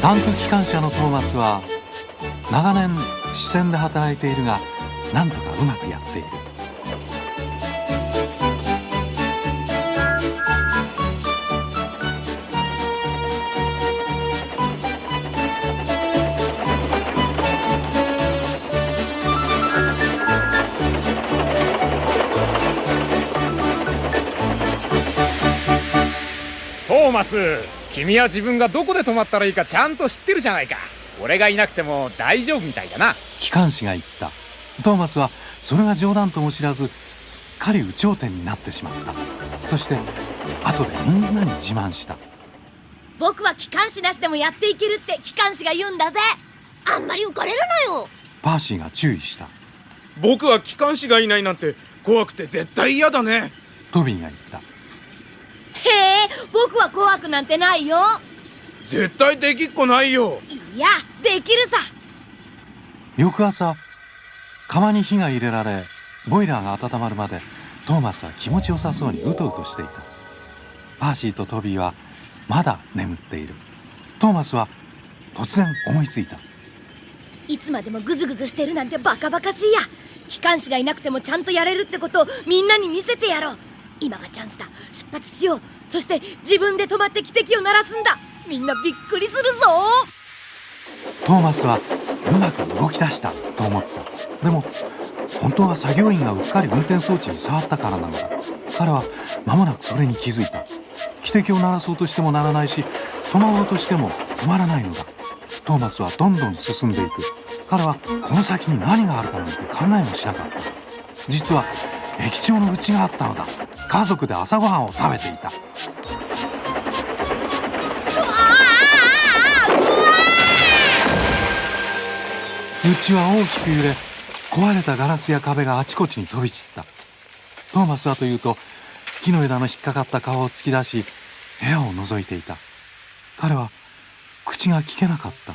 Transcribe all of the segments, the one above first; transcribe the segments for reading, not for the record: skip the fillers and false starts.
タンク機関車のトーマスは長年支船で働いているが、なんとかうまくやっている。トーマス、君は自分がどこで止まったらいいかちゃんと知ってるじゃないか。俺がいなくても大丈夫みたいだな。機関士が言った。トーマスはそれが冗談とも知らず、すっかり有頂天になってしまった。そして後でみんなに自慢した。僕は機関士なしでもやっていけるって機関士が言うんだぜ。あんまり浮かれるなよ。パーシーが注意した。僕は機関士がいないなんて怖くて絶対嫌だね。トビーが言った。へえ、僕は怖くなんてないよ。絶対できっこないよ。いや、できるさ。翌朝、釜に火が入れられ、ボイラーが温まるまでトーマスは気持ちよさそうにうとうとしていた。パーシーとトビーはまだ眠っている。トーマスは突然思いついた。いつまでもグズグズしてるなんてバカバカしいや。機関士がいなくてもちゃんとやれるってことをみんなに見せてやろう。今がチャンスだ。出発しよう。そして自分で止まって汽笛を鳴らすんだ。みんなびっくりするぞ。トーマスはうまく動き出したと思った。でも本当は作業員がうっかり運転装置に触ったからなのだ。彼は間もなくそれに気づいた。汽笛を鳴らそうとしても鳴らないし、止まろうとしても止まらないのだ。トーマスはどんどん進んでいく。彼はこの先に何があるかなんて考えもしなかった。実は駅長の家があったのだ。家族で朝ごはんを食べていた。家は大きく揺れ、壊れたガラスや壁があちこちに飛び散った。トーマスはというと、木の枝の引っかかった顔を突き出し、部屋を覗いていた。彼は口が聞けなかった。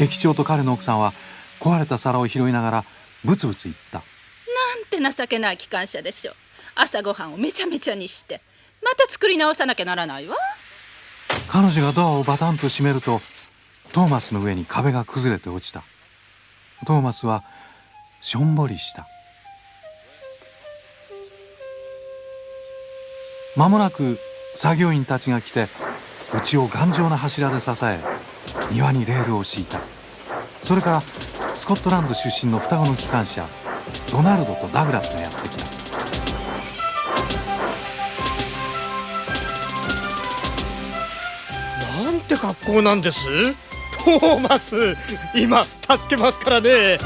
駅長と彼の奥さんは壊れた皿を拾いながらブツブツ言った。なんて情けない機関車でしょ。朝ごはんをめちゃめちゃにしてまた作り直さなきゃならないわ。彼女がドアをバタンと閉めると、トーマスの上に壁が崩れて落ちた。トーマスはしょんぼりした。間もなく作業員たちが来て、家を頑丈な柱で支え、庭にレールを敷いた。それからスコットランド出身の双子の機関車ドナルドとダグラスがやってきた。なんて格好なんです？トーマス、今助けますからね。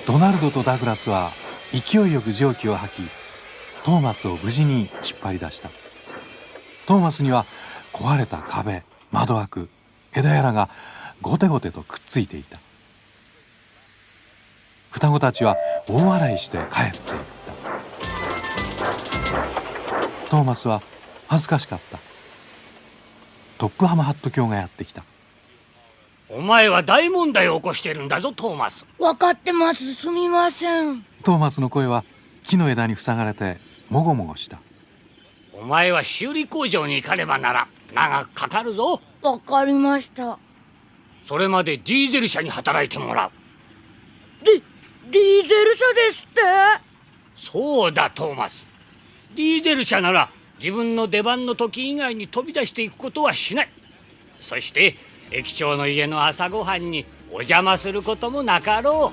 ドナルドとダグラスは勢いよく蒸気を吐き、トーマスを無事に引っ張り出した。トーマスには壊れた壁、窓枠、枝やらがゴテゴテとくっついていた。双子たちは大笑いして帰っていった。トーマスは恥ずかしかった。トップハムハット卿がやってきた。お前は大問題を起こしているんだぞ、トーマス。分かってます。すみません。トーマスの声は木の枝に塞がれてもごもごした。お前は修理工場に行かねばなら長くかかるぞ。わかりました。それまでディーゼル車に働いてもらう。ディーゼル車ですって？そうだ、トーマス。ディーゼル車なら自分の出番の時以外に飛び出していくことはしない。そして駅長の家の朝ごはんにお邪魔することもなかろ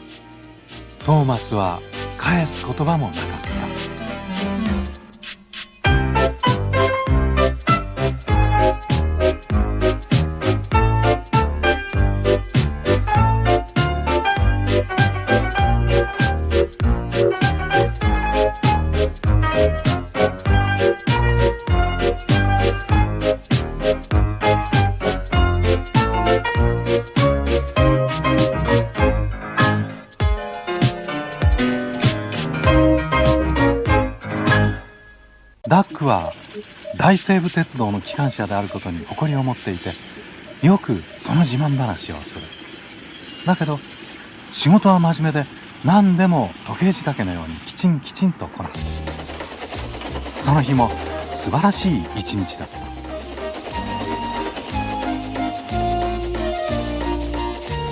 う。トーマスは返す言葉もなかった。ダックは大西部鉄道の機関車であることに誇りを持っていて、よくその自慢話をする。だけど仕事は真面目で何でも時計仕掛けのようにきちんとこなす。その日も素晴らしい一日だった。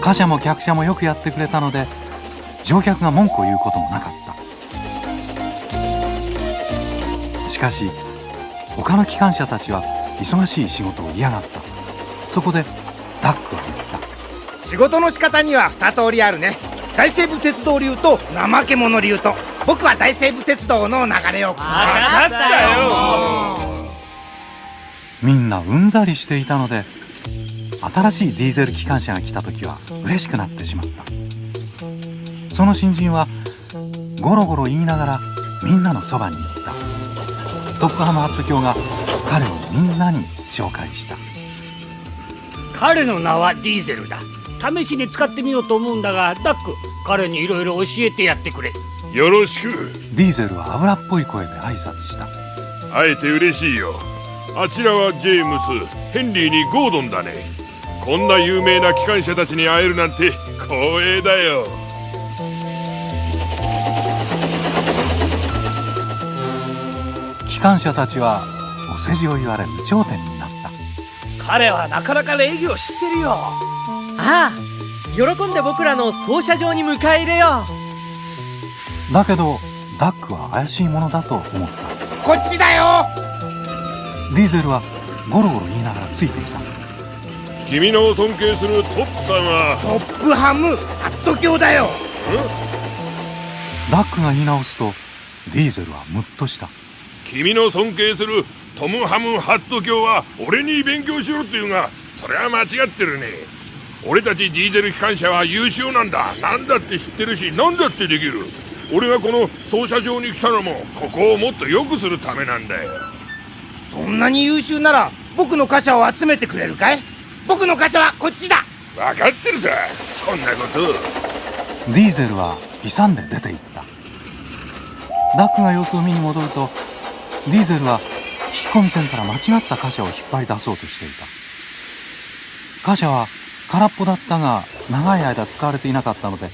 貨車も客車もよくやってくれたので乗客が文句を言うこともなかった。しかし他の機関車たちは忙しい仕事を嫌がった。そこでダックは言った。仕事の仕方には2通りあるね。大西部鉄道流と怠け者流と。僕は大西部鉄道の流れを。分かったよ。みんなうんざりしていたので新しいディーゼル機関車が来た時は嬉しくなってしまった。その新人はゴロゴロ言いながらみんなのそばに行った。トップハムハット卿が彼をみんなに紹介した。彼の名はディーゼルだ。試しに使ってみようと思うんだが、ダック、彼にいろいろ教えてやってくれ。よろしく。ディーゼルは油っぽい声で挨拶した。会えて嬉しいよ。あちらはジェームス、ヘンリーにゴードンだね。こんな有名な機関車たちに会えるなんて光栄だよ。機関車たちはお世辞を言われ有頂天になった。彼はなかなか礼儀を知ってるよ。ああ、喜んで僕らの操車場に迎え入れよう。だけどダックは怪しいものだと思った。こっちだよ。ディーゼルはゴロゴロ言いながらついてきた。君の尊敬するトップさんはトップハムハット卿だよ。ダックが言い直すとディーゼルはムッとした。君の尊敬するトムハムハット卿は俺に勉強しろって言うが、それは間違ってるね。俺たちディーゼル機関車は優秀なんだ。何だって知ってるし何だってできる。俺がこの操車場に来たのもここをもっと良くするためなんだよ。そんなに優秀なら僕の貨車を集めてくれるかい？僕の貨車はこっちだ。分かってるさ、そんなこと。ディーゼルは勇んで出て行った。ダックが様子を見に戻るとディーゼルは引き込み線から間違った貨車を引っ張り出そうとしていた。貨車は空っぽだったが長い間使われていなかったので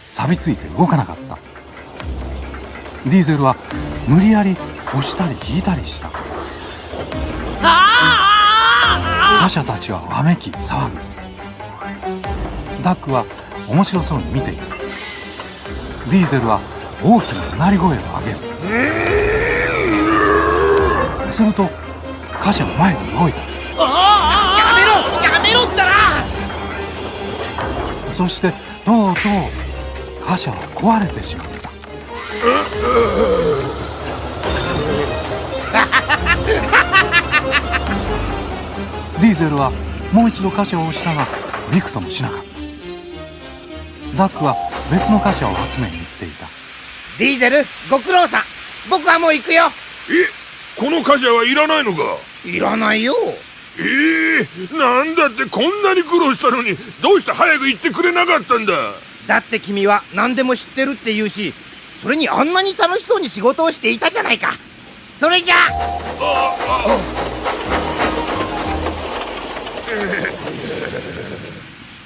錆びついて動かなかった。ディーゼルは無理やり押したり引いたりした。貨車たちはわめき騒ぐ。ダックは面白そうに見ている。ディーゼルは大きなうなり声を上げる。すると貨車の前が動いた。やめろったら。そしてとうとう貨車は壊れてしまった。ディーゼルはもう一度貨車を押したがびくともしなかった。ダックは別の貨車を集めに行っていた。ディーゼルご苦労さん。僕はもう行くよ。この貨車はいらないのか？いらないよ。なんだってこんなに苦労したのにどうして早く行ってくれなかったんだ？だって君は何でも知ってるって言うし、それにあんなに楽しそうに仕事をしていたじゃないか。それじゃ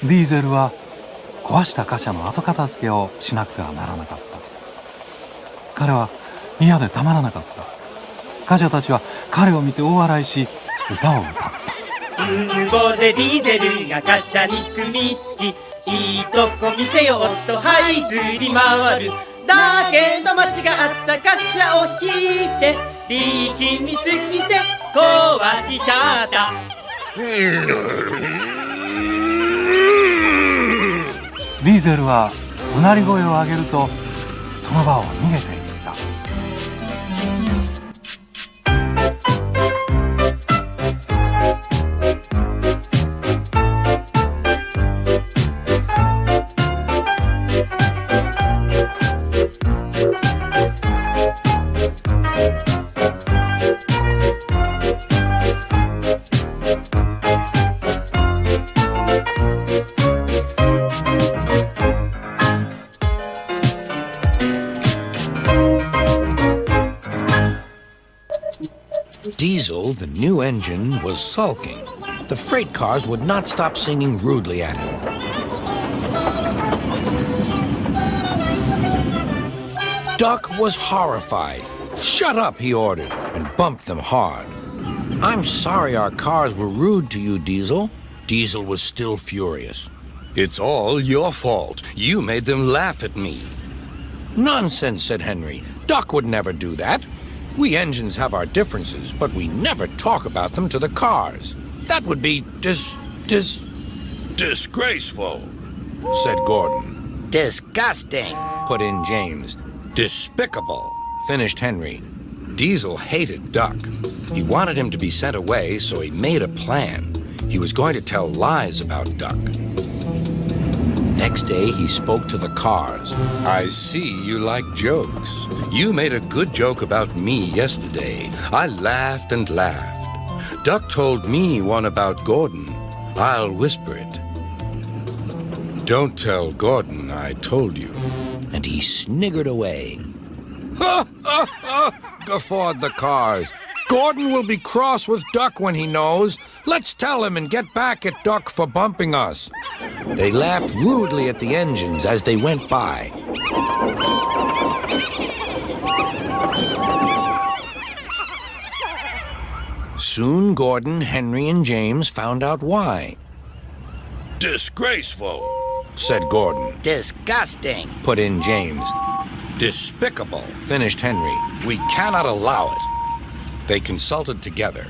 ディーゼルは壊した貨車の後片付けをしなくてはならなかった。彼は嫌でたまらなかった。貨車たちは彼を見て大笑いし歌を歌った。急募でディーゼルが貨車に組みつき、いいとこ見せようと這いずり回る。だけど間違った貨車を引いて力みすぎて壊しちゃった。ディーゼルはうなり声を上げるとその場を逃げていった。Diesel, the new engine, was sulking. the freight cars would not stop singing rudely at him. Duck was horrified. "Shut up," he ordered, and bumped them hard. "I'm sorry our cars were rude to you, Diesel." Diesel was still furious. "It's all your fault. You made them laugh at me." "Nonsense," said Henry. "Duck would never do that. We engines have our differences, but we never talk about them to the cars. That would be disgraceful," said Gordon. "Disgusting," put in James. "Despicable," finished Henry. Diesel hated Duck. He wanted him to be sent away, so he made a plan. He was going to tell lies about Duck. Next day, he spoke to the cars. "I see you like jokes. You made a good joke about me yesterday. I laughed and laughed. Duck told me one about Gordon. I'll whisper it. Don't tell Gordon I told you." And he sniggered away. "Ha, ha, ha!" guffawed the cars. "Gordon will be cross with Duck when he knows. Let's tell him and get back at Duck for bumping us." They laughed rudely at the engines as they went by. Soon Gordon, Henry, and James found out why. "Disgraceful," said Gordon. "Disgusting," put in James. "Despicable," finished Henry. "We cannot allow it." They consulted together.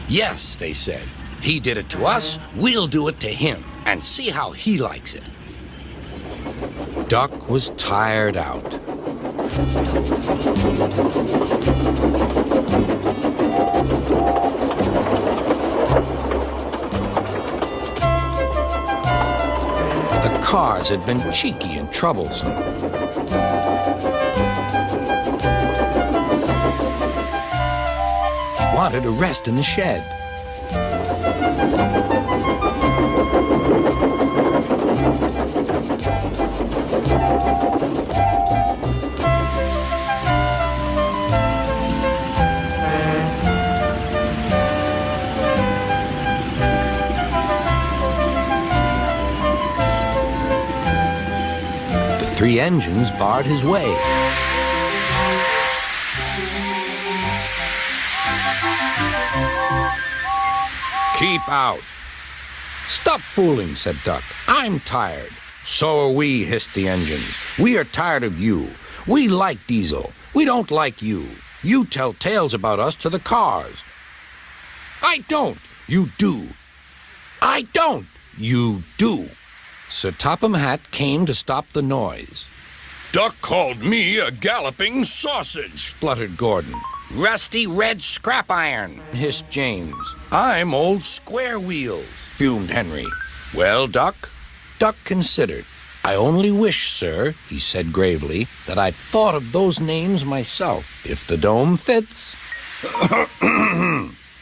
"Yes," they said. "He did it to us, we'll do it to him, and see how he likes it." Duck was tired out. The cars had been cheeky and troublesome. He wanted to rest in the shed. The three engines barred his way. "Keep out." "Stop fooling," said Duck. "I'm tired." "So are we," hissed the engines. "We are tired of you. We like Diesel. We don't like you. You tell tales about us to the cars." "I don't." "You do." "I don't." "You do." Sir Topham Hatt came to stop the noise. "Duck called me a galloping sausage," spluttered Gordon. "Rusty red scrap iron," hissed James. "I'm old square wheels," fumed Henry. "Well, Duck?" Duck considered. "I only wish, sir," he said gravely, "that I'd thought of those names myself, if the dome fits."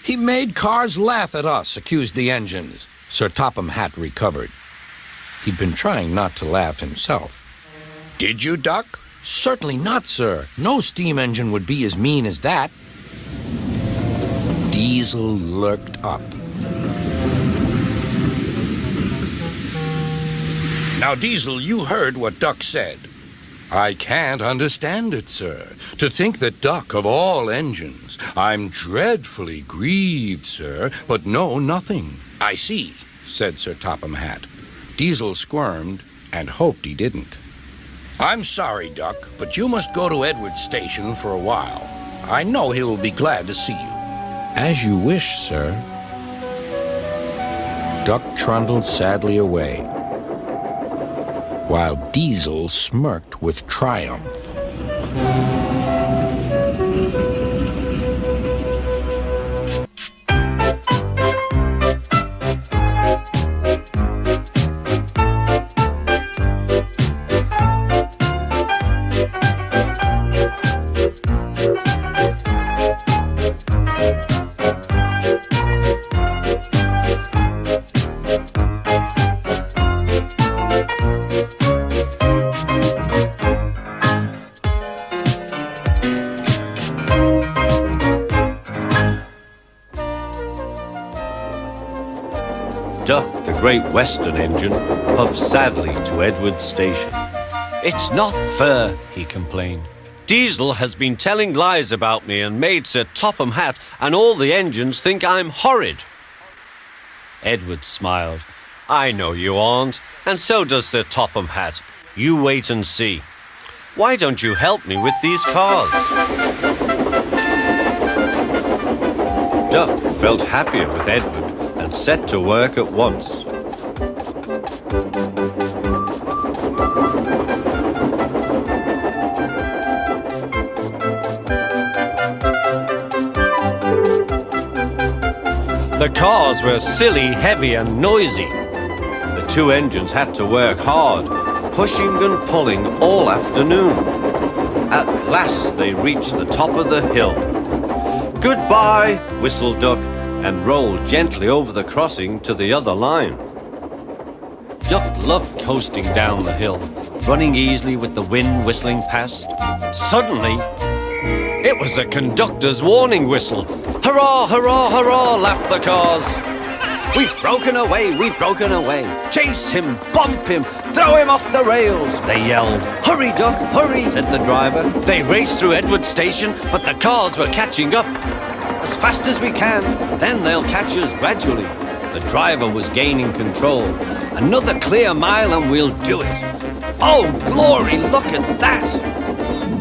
"He made cars laugh at us," accused the engines. Sir Topham Hatt recovered. He'd been trying not to laugh himself. "Did you, Duck?" "Certainly not, sir. No steam engine would be as mean as that." Diesel lurked up. "Now, Diesel, you heard what Duck said." "I can't understand it, sir. To think that Duck, of all engines. I'm dreadfully grieved, sir, but know nothing." "I see," said Sir Topham Hatt. Diesel squirmed and hoped he didn't. "I'm sorry, Duck, but you must go to Edward's station for a while. I know he will be glad to see you." "As you wish, sir." Duck trundled sadly away, while Diesel smirked with triumph. Great Western engine, puffed sadly to Edward's station. "It's not fair," he complained. "Diesel has been telling lies about me and made Sir Topham Hatt and all the engines think I'm horrid." Edward smiled. "I know you aren't, and so does Sir Topham Hatt. You wait and see. Why don't you help me with these cars?" Duck felt happier with Edward and set to work at once. The cars were silly, heavy and noisy. The two engines had to work hard, pushing and pulling all afternoon. At last they reached the top of the hill. "Goodbye," whistled Duck, and rolled gently over the crossing to the other line. Duck loved coasting down the hill, running easily with the wind whistling past. Suddenly, it was the conductor's warning whistle. "Hurrah, hurrah, hurrah," laughed the cars. "We've broken away, we've broken away. Chase him, bump him, throw him off the rails," they yelled. "Hurry, Duck, hurry," said the driver. They raced through Edward Station, but the cars were catching up. "As fast as we can, then they'll catch us gradually." The driver was gaining control. "Another clear mile and we'll do it." "Oh, glory, look at that!"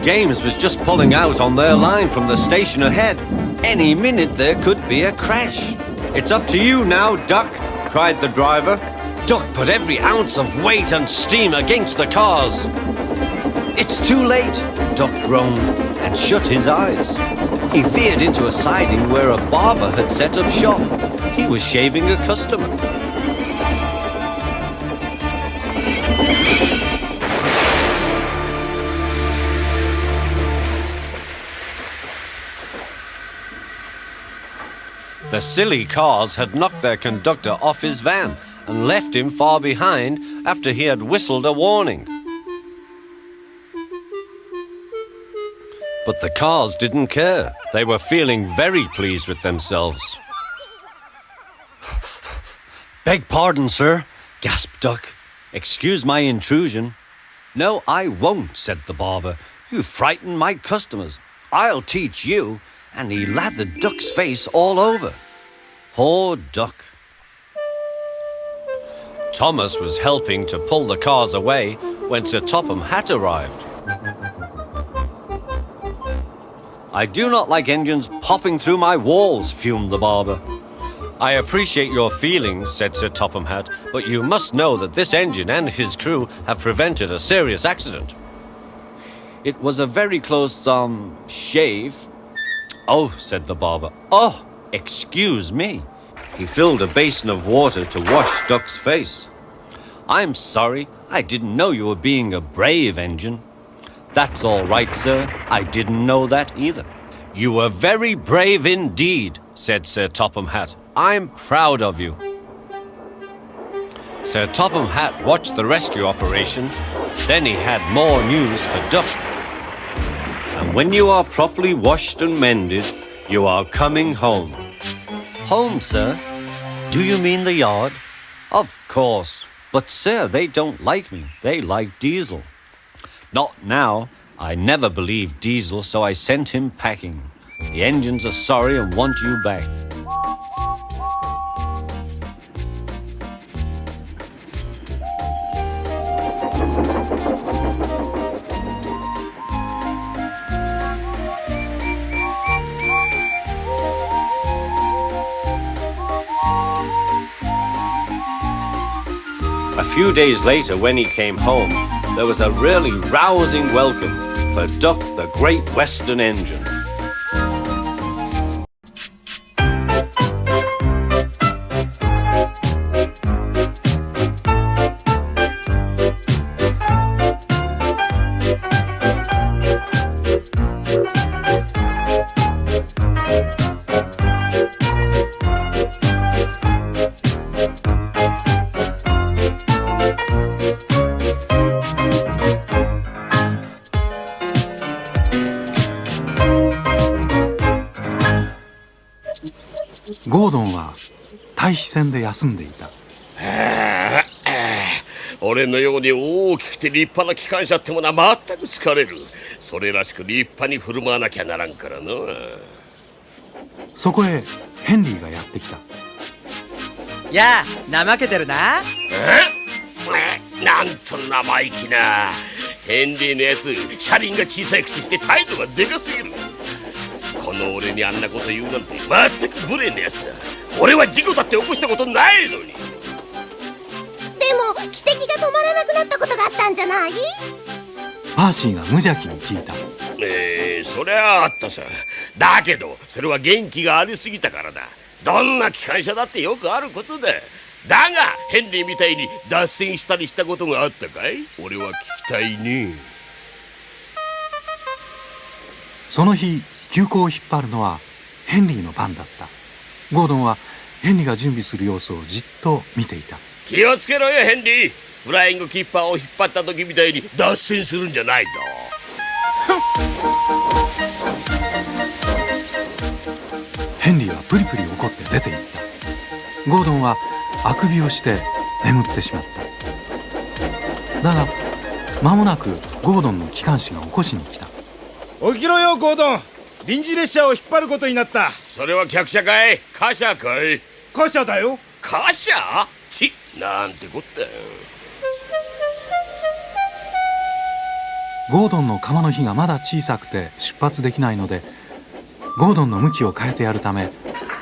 James was just pulling out on their line from the station ahead. Any minute there could be a crash. "It's up to you now, Duck," cried the driver. Duck put every ounce of weight and steam against the cars. "It's too late," Duck groaned and shut his eyes. He veered into a siding where a barber had set up shop. He was shaving a customer. The silly cars had knocked their conductor off his van and left him far behind after he had whistled a warning. But the cars didn't care. They were feeling very pleased with themselves. "Beg pardon, sir," gasped Duck. "Excuse my intrusion." "No, I won't," said the barber. "You frightened my customers. I'll teach you." And he lathered Duck's face all over. Poor Duck. Thomas was helping to pull the cars away when Sir Topham Hatt arrived. "I do not like engines popping through my walls," fumed the barber. "I appreciate your feelings," said Sir Topham Hatt, "but you must know that this engine and his crew have prevented a serious accident." "It was a very close, shave." "Oh," said the barber. "Oh, excuse me." He filled a basin of water to wash Duck's face. "I'm sorry. I didn't know you were being a brave engine." "That's all right, sir. I didn't know that either." "You were very brave indeed," said Sir Topham Hatt. "I'm proud of you." Sir Topham Hatt watched the rescue operation. Then he had more news for Duck. "And when you are properly washed and mended, you are coming home." "Home, sir? Do you mean the yard?" "Of course. But, sir, they don't like me. They like Diesel." "Not now. I never believed Diesel, so I sent him packing. The engines are sorry and want you back." A few days later, when he came home, there was a really rousing welcome for Duck the Great Western Engine.ゴードンは対比戦で休んでいた。俺のように大きくて立派な機関車ってものは全く疲れる。それらしく立派に振る舞わなきゃならんからな。そこへヘンリーがやってきた。やあ、怠けてるな。なんと生意気な。ヘンリーのやつ、車輪が小さいくせして態度がでかすぎる。この俺にあんなこと言うなんて全く無礼なやつだ。俺は事故だって起こしたことないのに。でも汽笛が止まらなくなったことがあったんじゃない？パーシーが無邪気に聞いた。そりゃあったさ。だけどそれは元気がありすぎたからだ。どんな機関車だってよくあることだ。だがヘンリーみたいに脱線したりしたことがあったかい？俺は聞きたいね。その日急行を引っ張るのはヘンリーの番だった。ゴードンはヘンリーが準備する様子をじっと見ていた。気をつけろよヘンリー。フライングキッパーを引っ張った時みたいに脱線するんじゃないぞ。ヘンリーはプリプリ怒って出て行った。ゴードンはあくびをして眠ってしまった。だが間もなくゴードンの機関士が起こしに来た。起きろよゴードン。臨時列車を引っ張ることになった。それは客車かい？貨車かい？貨車だよ。貨車？なんてこったよ。ゴードンの釜の火がまだ小さくて出発できないので、ゴードンの向きを変えてやるため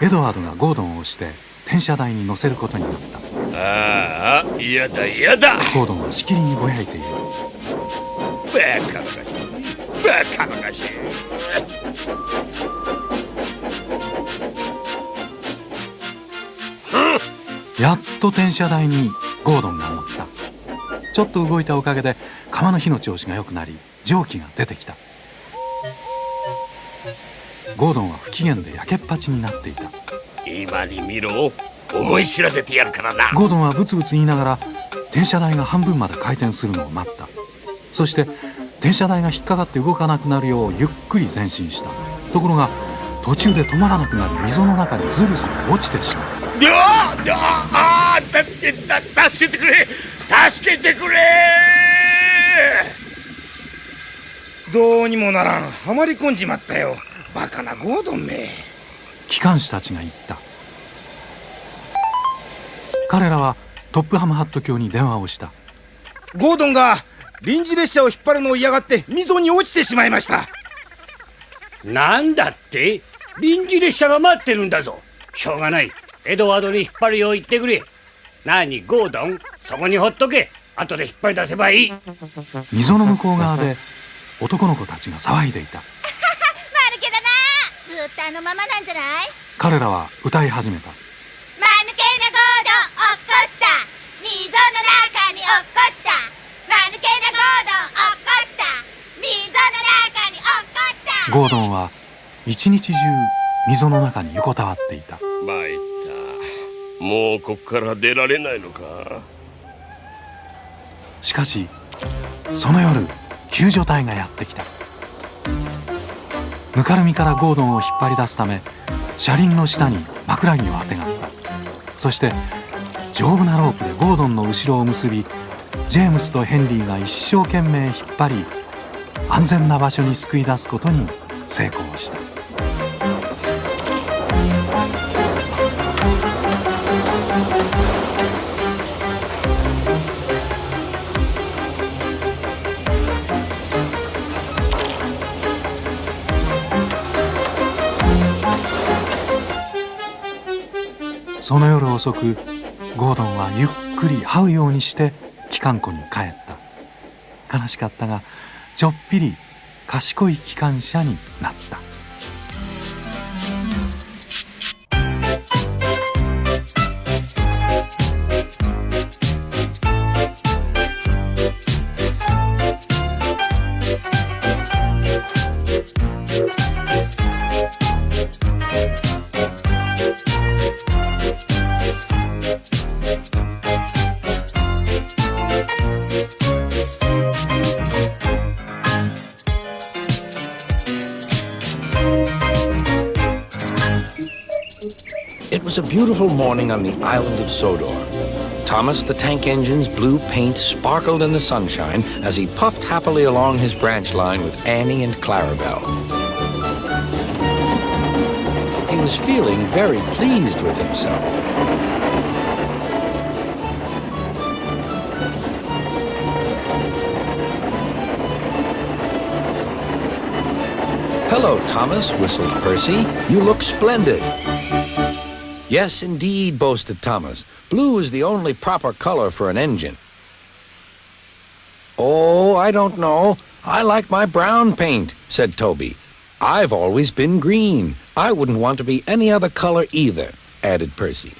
エドワードがゴードンを押して転車台に乗せることになった。ああ、嫌だ嫌だ。ゴードンはしきりにぼやいている。バカバカしい、バカバカしい。やっと転車台にゴードンが乗った。ちょっと動いたおかげで釜の火の調子が良くなり蒸気が出てきた。ゴードンは不機嫌でやけっぱちになっていた。今に見ろ、思い知らせてやるからな。ゴードンはブツブツ言いながら転車台が半分まで回転するのを待った。そして転車台が引っかかって動かなくなるようゆっくり前進した。ところが途中で止まらなくなり溝の中にずるずる落ちてしまう。助けてくれ、助けてくれ。どうにもならん。はまり込んじまったよ。バカなゴードンめ。機関士たちが言った。彼らはトップハムハット卿に電話をした。ゴードンが臨時列車を引っ張るのを嫌がって溝に落ちてしまいました。なんだって？臨時列車が待ってるんだぞ。しょうがない。エドワードに引っ張るよう言ってくれ。なにゴードン、そこにほっとけ。後で引っ張り出せばいい。溝の向こう側で男の子たちが騒いでいた。まぬけだな。ずっとあのままなんじゃない？彼らは歌い始めた。まぬけなゴードン落っこちた。溝の中に落っこちた。まぬけなゴードン落っこちた。溝の中に落っこちた。ゴードンは一日中溝の中に横たわっていた。参った。もうこっから出られないのか。しかしその夜救助隊がやってきた。ぬかるみからゴードンを引っ張り出すため車輪の下に枕木をあてがった。そして丈夫なロープでゴードンの後ろを結び、ジェームスとヘンリーが一生懸命引っ張り安全な場所に救い出すことに成功した。その夜遅くゴードンはゆっくり這うようにして機関庫に帰った。悲しかったがちょっぴり賢い機関車になった。It was a beautiful morning on the island of Sodor. Thomas the Tank Engine's blue paint sparkled in the sunshine as he puffed happily along his branch line with Annie and Clarabelle. He was feeling very pleased with himself. "Hello, Thomas," whistled Percy. "You look splendid." "Yes, indeed," boasted Thomas. "Blue is the only proper color for an engine." "Oh, I don't know. I like my brown paint," said Toby. "I've always been green. I wouldn't want to be any other color either," added Percy.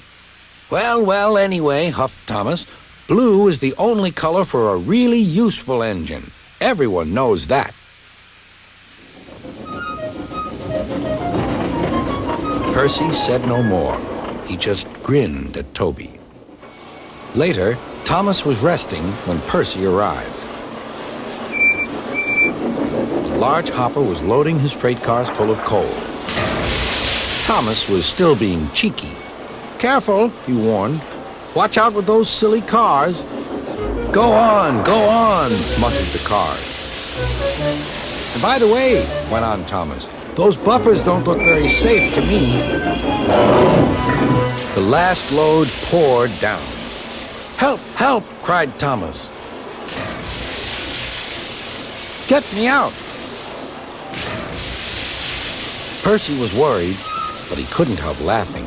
Well, anyway," huffed Thomas, "blue is the only color for a really useful engine. Everyone knows that." Percy said no more. He just grinned at Toby. Later, Thomas was resting when Percy arrived. A large hopper was loading his freight cars full of coal. Thomas was still being cheeky. "Careful," he warned. "Watch out with those silly cars." Go on, muttered the cars. "And by the way," went on Thomas, "those buffers don't look very safe to me." The last load poured down. "Help, help," cried Thomas. "Get me out." Percy was worried, but he couldn't help laughing.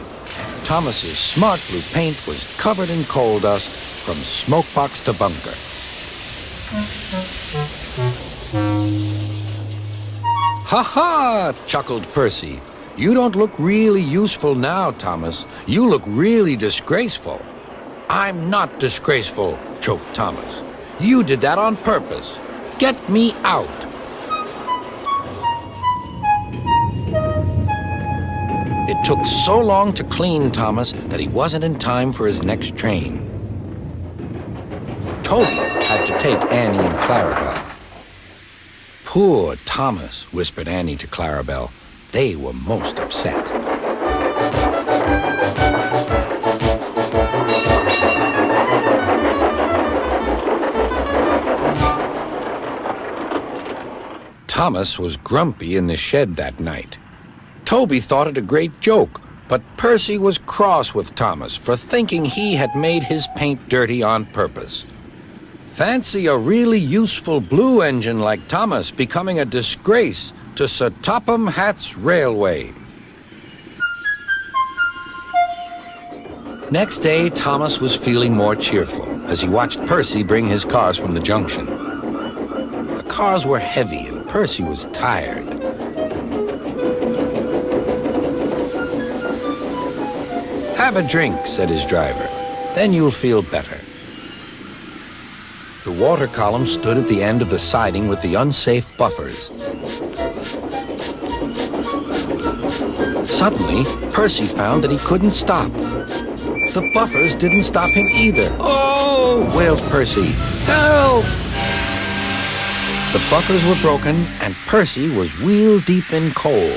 Thomas's smart blue paint was covered in coal dust from smokebox to bunker. "Ha ha!" chuckled Percy. "You don't look really useful now, Thomas. You look really disgraceful." "I'm not disgraceful," choked Thomas. "You did that on purpose. Get me out." It took so long to clean Thomas that he wasn't in time for his next train. Toby had to take Annie and Clarabelle. "Poor Thomas," whispered Annie to Clarabelle. They were most upset. Thomas was grumpy in the shed that night. Toby thought it a great joke, but Percy was cross with Thomas for thinking he had made his paint dirty on purpose. Fancy a really useful blue engine like Thomas becoming a disgrace to Sir Topham Hatt's railway. Next day, Thomas was feeling more cheerful as he watched Percy bring his cars from the junction. The cars were heavy and Percy was tired. "Have a drink," said his driver. "Then you'll feel better." The water column stood at the end of the siding with the unsafe buffers. Suddenly, Percy found that he couldn't stop. The buffers didn't stop him either. "Oh!" wailed Percy. "Help!" The buffers were broken, and Percy was wheel-deep in coal.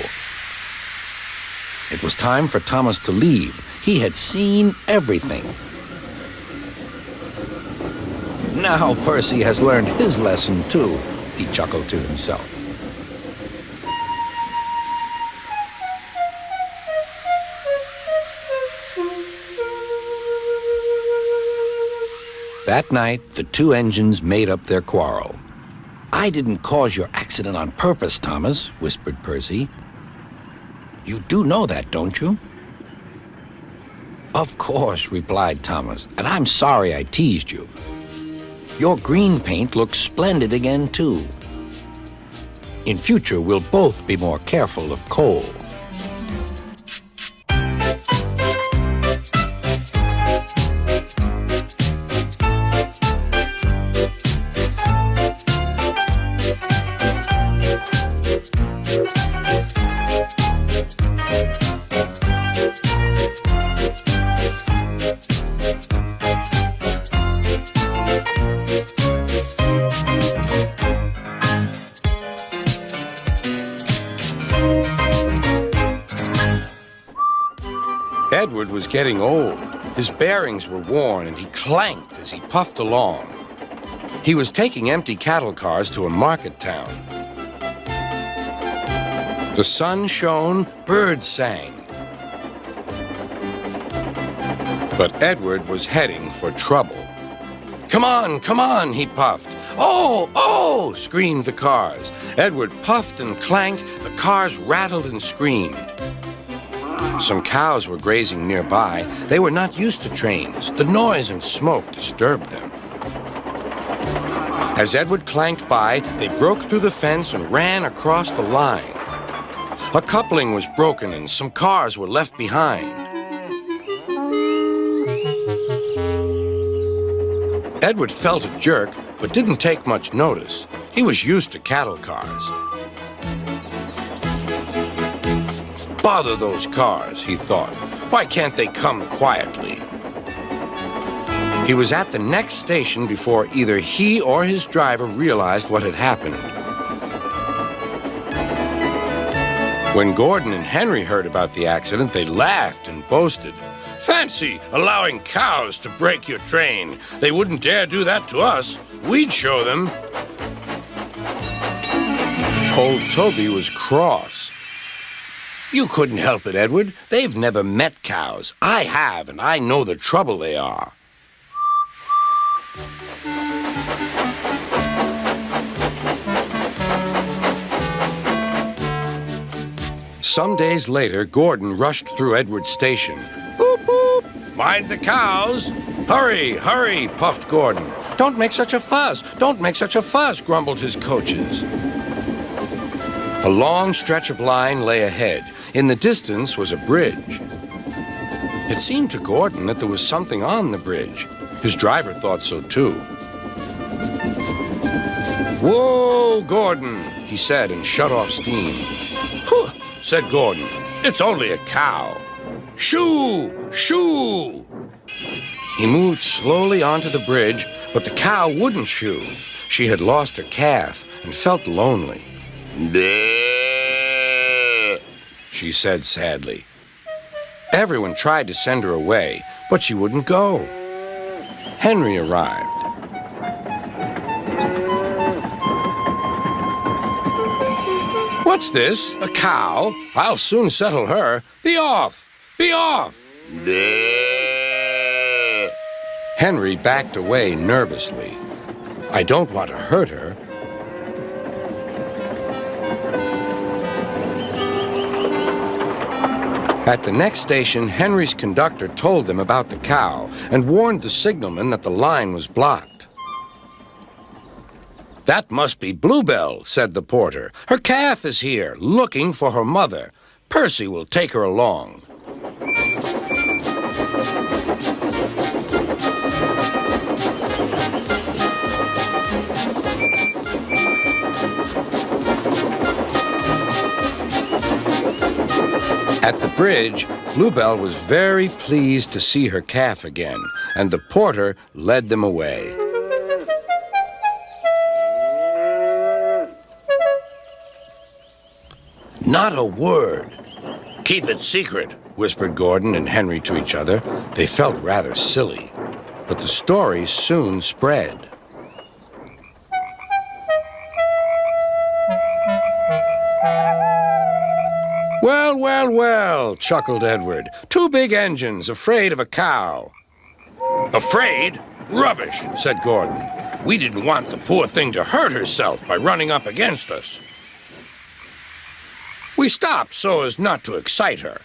It was time for Thomas to leave. He had seen everything. "Now Percy has learned his lesson, too," he chuckled to himself. That night, the two engines made up their quarrel. "I didn't cause your accident on purpose, Thomas," whispered Percy. "You do know that, don't you?" "Of course," replied Thomas, "and I'm sorry I teased you. Your green paint looks splendid again, too. In future, we'll both be more careful of coal." Edward was getting old, His bearings were worn and he clanked as he puffed along. He was taking empty cattle cars to a market town. The sun shone, birds sang. But Edward was heading for trouble. Come on, he puffed. Oh, screamed the cars. Edward puffed and clanked, the cars rattled and screamed. Some cows were grazing nearby. They were not used to trains. The noise and smoke disturbed them. As Edward clanked by, they broke through the fence and ran across the line. A coupling was broken and some cars were left behind. Edward felt a jerk, but didn't take much notice. He was used to cattle cars. Bother those cars, he thought. Why can't they come quietly? He was at the next station before either he or his driver realized what had happened. When Gordon and Henry heard about the accident, they laughed and boasted. Fancy allowing cows to break your train. They wouldn't dare do that to us. We'd show them. Old Toby was cross. You couldn't help it, Edward. They've never met cows. I have, and I know the trouble they are. Some days later, Gordon rushed through Edward's station. Boop, boop! Mind the cows! Hurry, hurry, puffed Gordon. Don't make such a fuss! Don't make such a fuss, grumbled his coaches. A long stretch of line lay ahead. In the distance was a bridge. It seemed to Gordon that there was something on the bridge. His driver thought so too. Whoa, Gordon, he said and shut off steam. Whew, said Gordon. It's only a cow. Shoo! Shoo! He moved slowly onto the bridge, but the cow wouldn't shoo. She had lost her calf and felt lonely. Bleh, she said sadly. Everyone tried to send her away, but she wouldn't go. Henry arrived. What's this? A cow? I'll soon settle her. Be off! Be off! Bleh. Henry backed away nervously. I don't want to hurt her. At the next station, Henry's conductor told them about the cow and warned the signalman that the line was blocked. That must be Bluebell, said the porter. Her calf is here, looking for her mother. Percy will take her along. At the bridge, Bluebell was very pleased to see her calf again, and the porter led them away. Not a word. Keep it secret, whispered Gordon and Henry to each other. They felt rather silly, but the story soon spread. Well, well, well, chuckled Edward. Two big engines afraid of a cow. Afraid? Rubbish, said Gordon. We didn't want the poor thing to hurt herself by running up against us. We stopped so as not to excite her.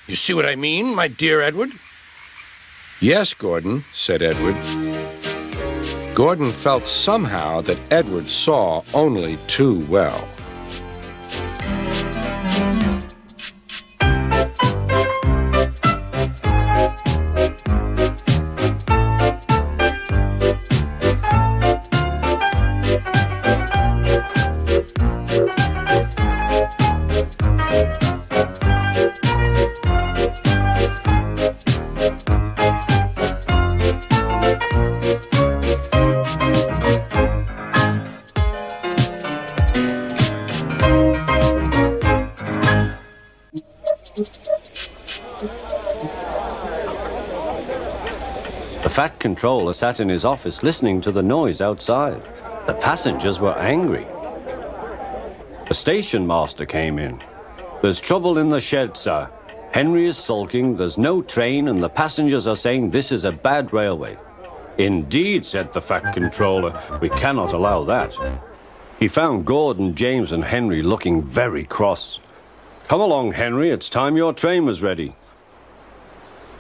You see what I mean, my dear Edward? Yes, Gordon, said Edward. Gordon felt somehow that Edward saw only too well. fat controller sat in his office listening to the noise outside. The passengers were angry. The station master came in. "There's trouble in the shed, sir. Henry is sulking, there's no train, and the passengers are saying this is a bad railway." "Indeed," said the fat controller, "we cannot allow that." He found Gordon, James, and Henry looking very cross. "Come along, Henry, it's time your train was ready."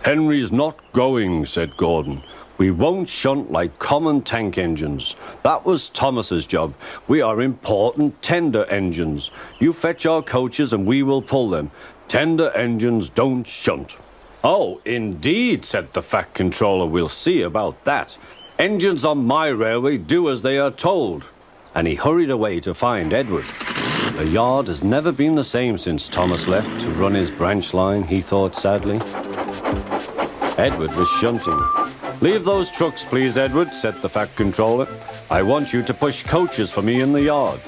"Henry's not going," said Gordon. "We won't shunt like common tank engines. That was Thomas's job. We are important tender engines. You fetch our coaches and we will pull them. Tender engines don't shunt." "Oh, indeed," said the fat controller. "We'll see about that. Engines on my railway do as they are told." And he hurried away to find Edward. The yard has never been the same since Thomas left to run his branch line, he thought sadly. Edward was shunting. "Leave those trucks, please, Edward," said the fat controller. "I want you to push coaches for me in the yard."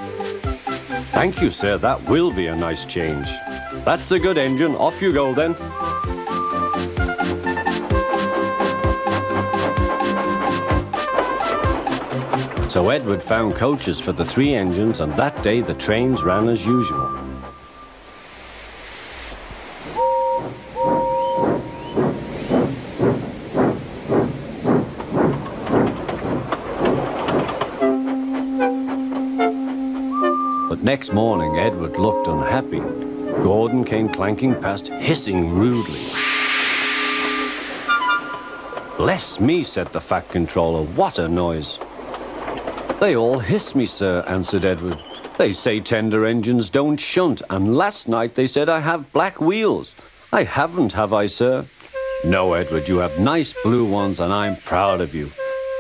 "Thank you, sir, that will be a nice change." "That's a good engine, off you go then." So Edward found coaches for the 3 engines, and that day the trains ran as usual. But next morning Edward looked unhappy. Gordon came clanking past, hissing rudely. "Bless me," said the fat controller, "what a noise." "They all hiss me, sir," answered Edward. "They say tender engines don't shunt, and last night they said I have black wheels. I haven't, have I, sir?" "No, Edward, you have nice blue ones, and I'm proud of you.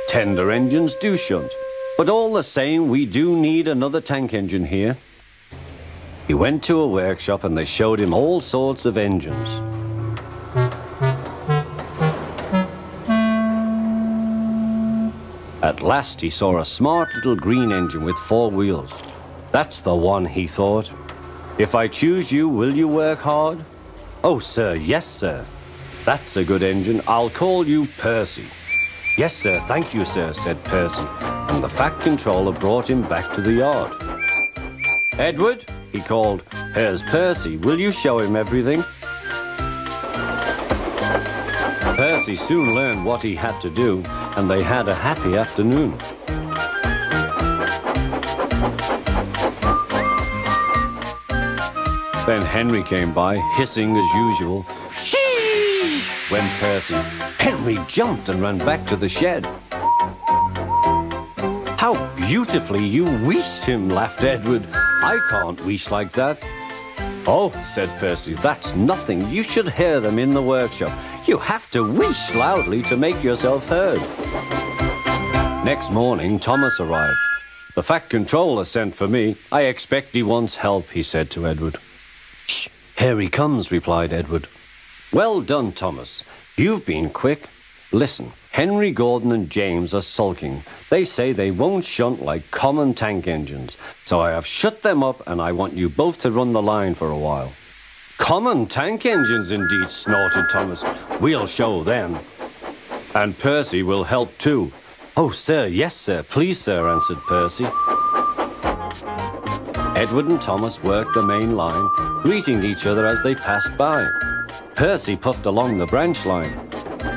Tender engines do shunt, but all the same, we do need another tank engine here." He went to a workshop, and they showed him all sorts of engines. At last he saw a smart little green engine with 4 wheels. "That's the one," he thought. "If I choose you, will you work hard?" "Oh, sir, yes, sir." "That's a good engine. I'll call you Percy." "Yes, sir, thank you, sir," said Percy, and the fat controller brought him back to the yard. "Edward," he called, "here's Percy. Will you show him everything?" Percy soon learned what he had to do, and they had a happy afternoon. Then Henry came by, hissing as usual. "Chee!" went Percy. Henry jumped and ran back to the shed. "How beautifully you wheeshed him," laughed Edward. "I can't wheesh like that." "Oh," said Percy, "that's nothing. You should hear them in the workshop. You have to wheesh loudly to make yourself heard." Next morning, Thomas arrived. "The fat controller sent for me. I expect he wants help," he said to Edward. "Shh, here he comes," replied Edward. "Well done, Thomas. You've been quick. Listen, Henry, Gordon, and James are sulking. They say they won't shunt like common tank engines. So I have shut them up, and I want you both to run the line for a while." "Common tank engines, indeed," snorted Thomas. "We'll show them." "And Percy will help too." "Oh, sir, yes, sir. Please, sir," answered Percy. Edward and Thomas worked the main line, greeting each other as they passed by. Percy puffed along the branch line.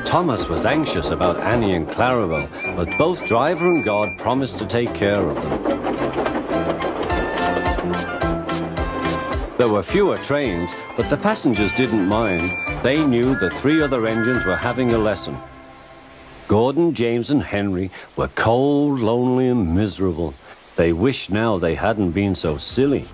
Thomas was anxious about Annie and Clarabelle, but both driver and guard promised to take care of them. There were fewer trains, but the passengers didn't mind. They knew the 3 other engines were having a lesson. Gordon, James, and Henry were cold, lonely, and miserable. They wished now they hadn't been so silly.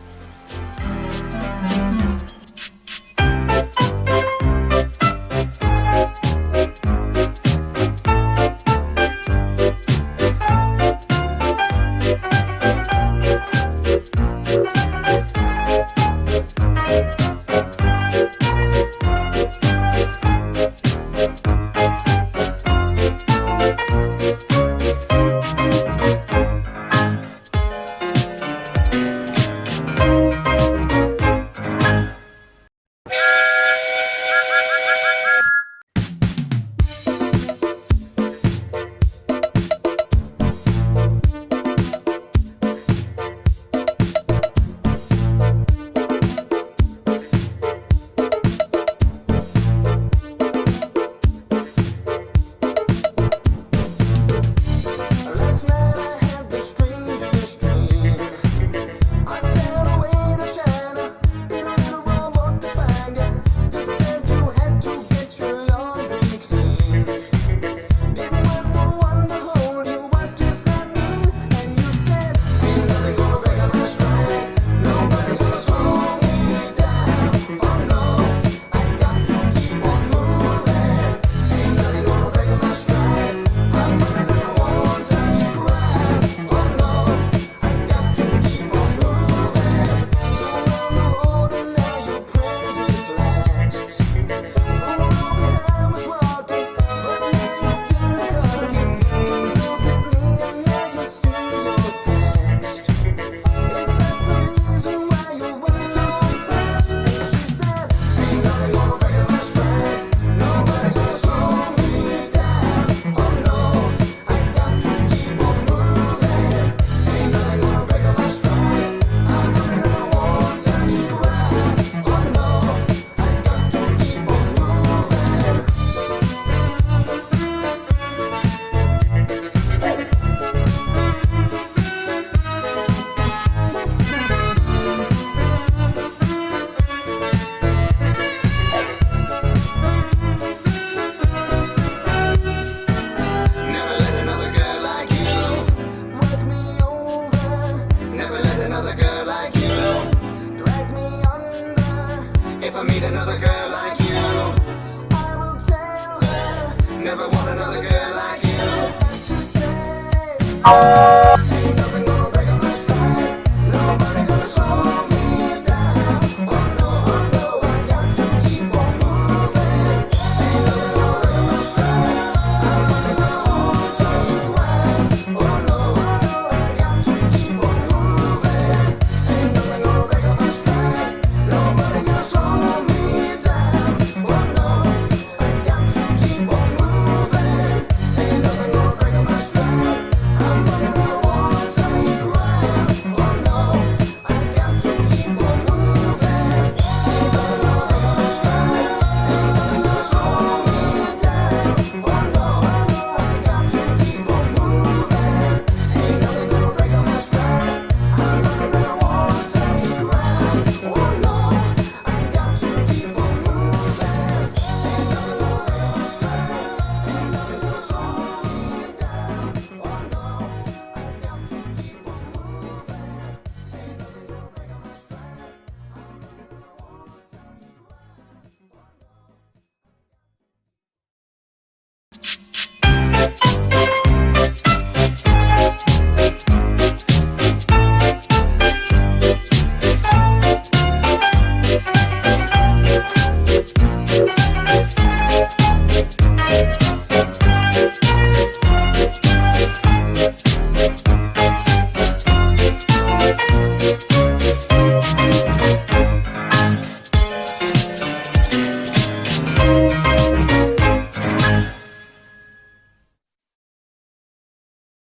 meet another girl like you. I will tell her, never want another girl like you.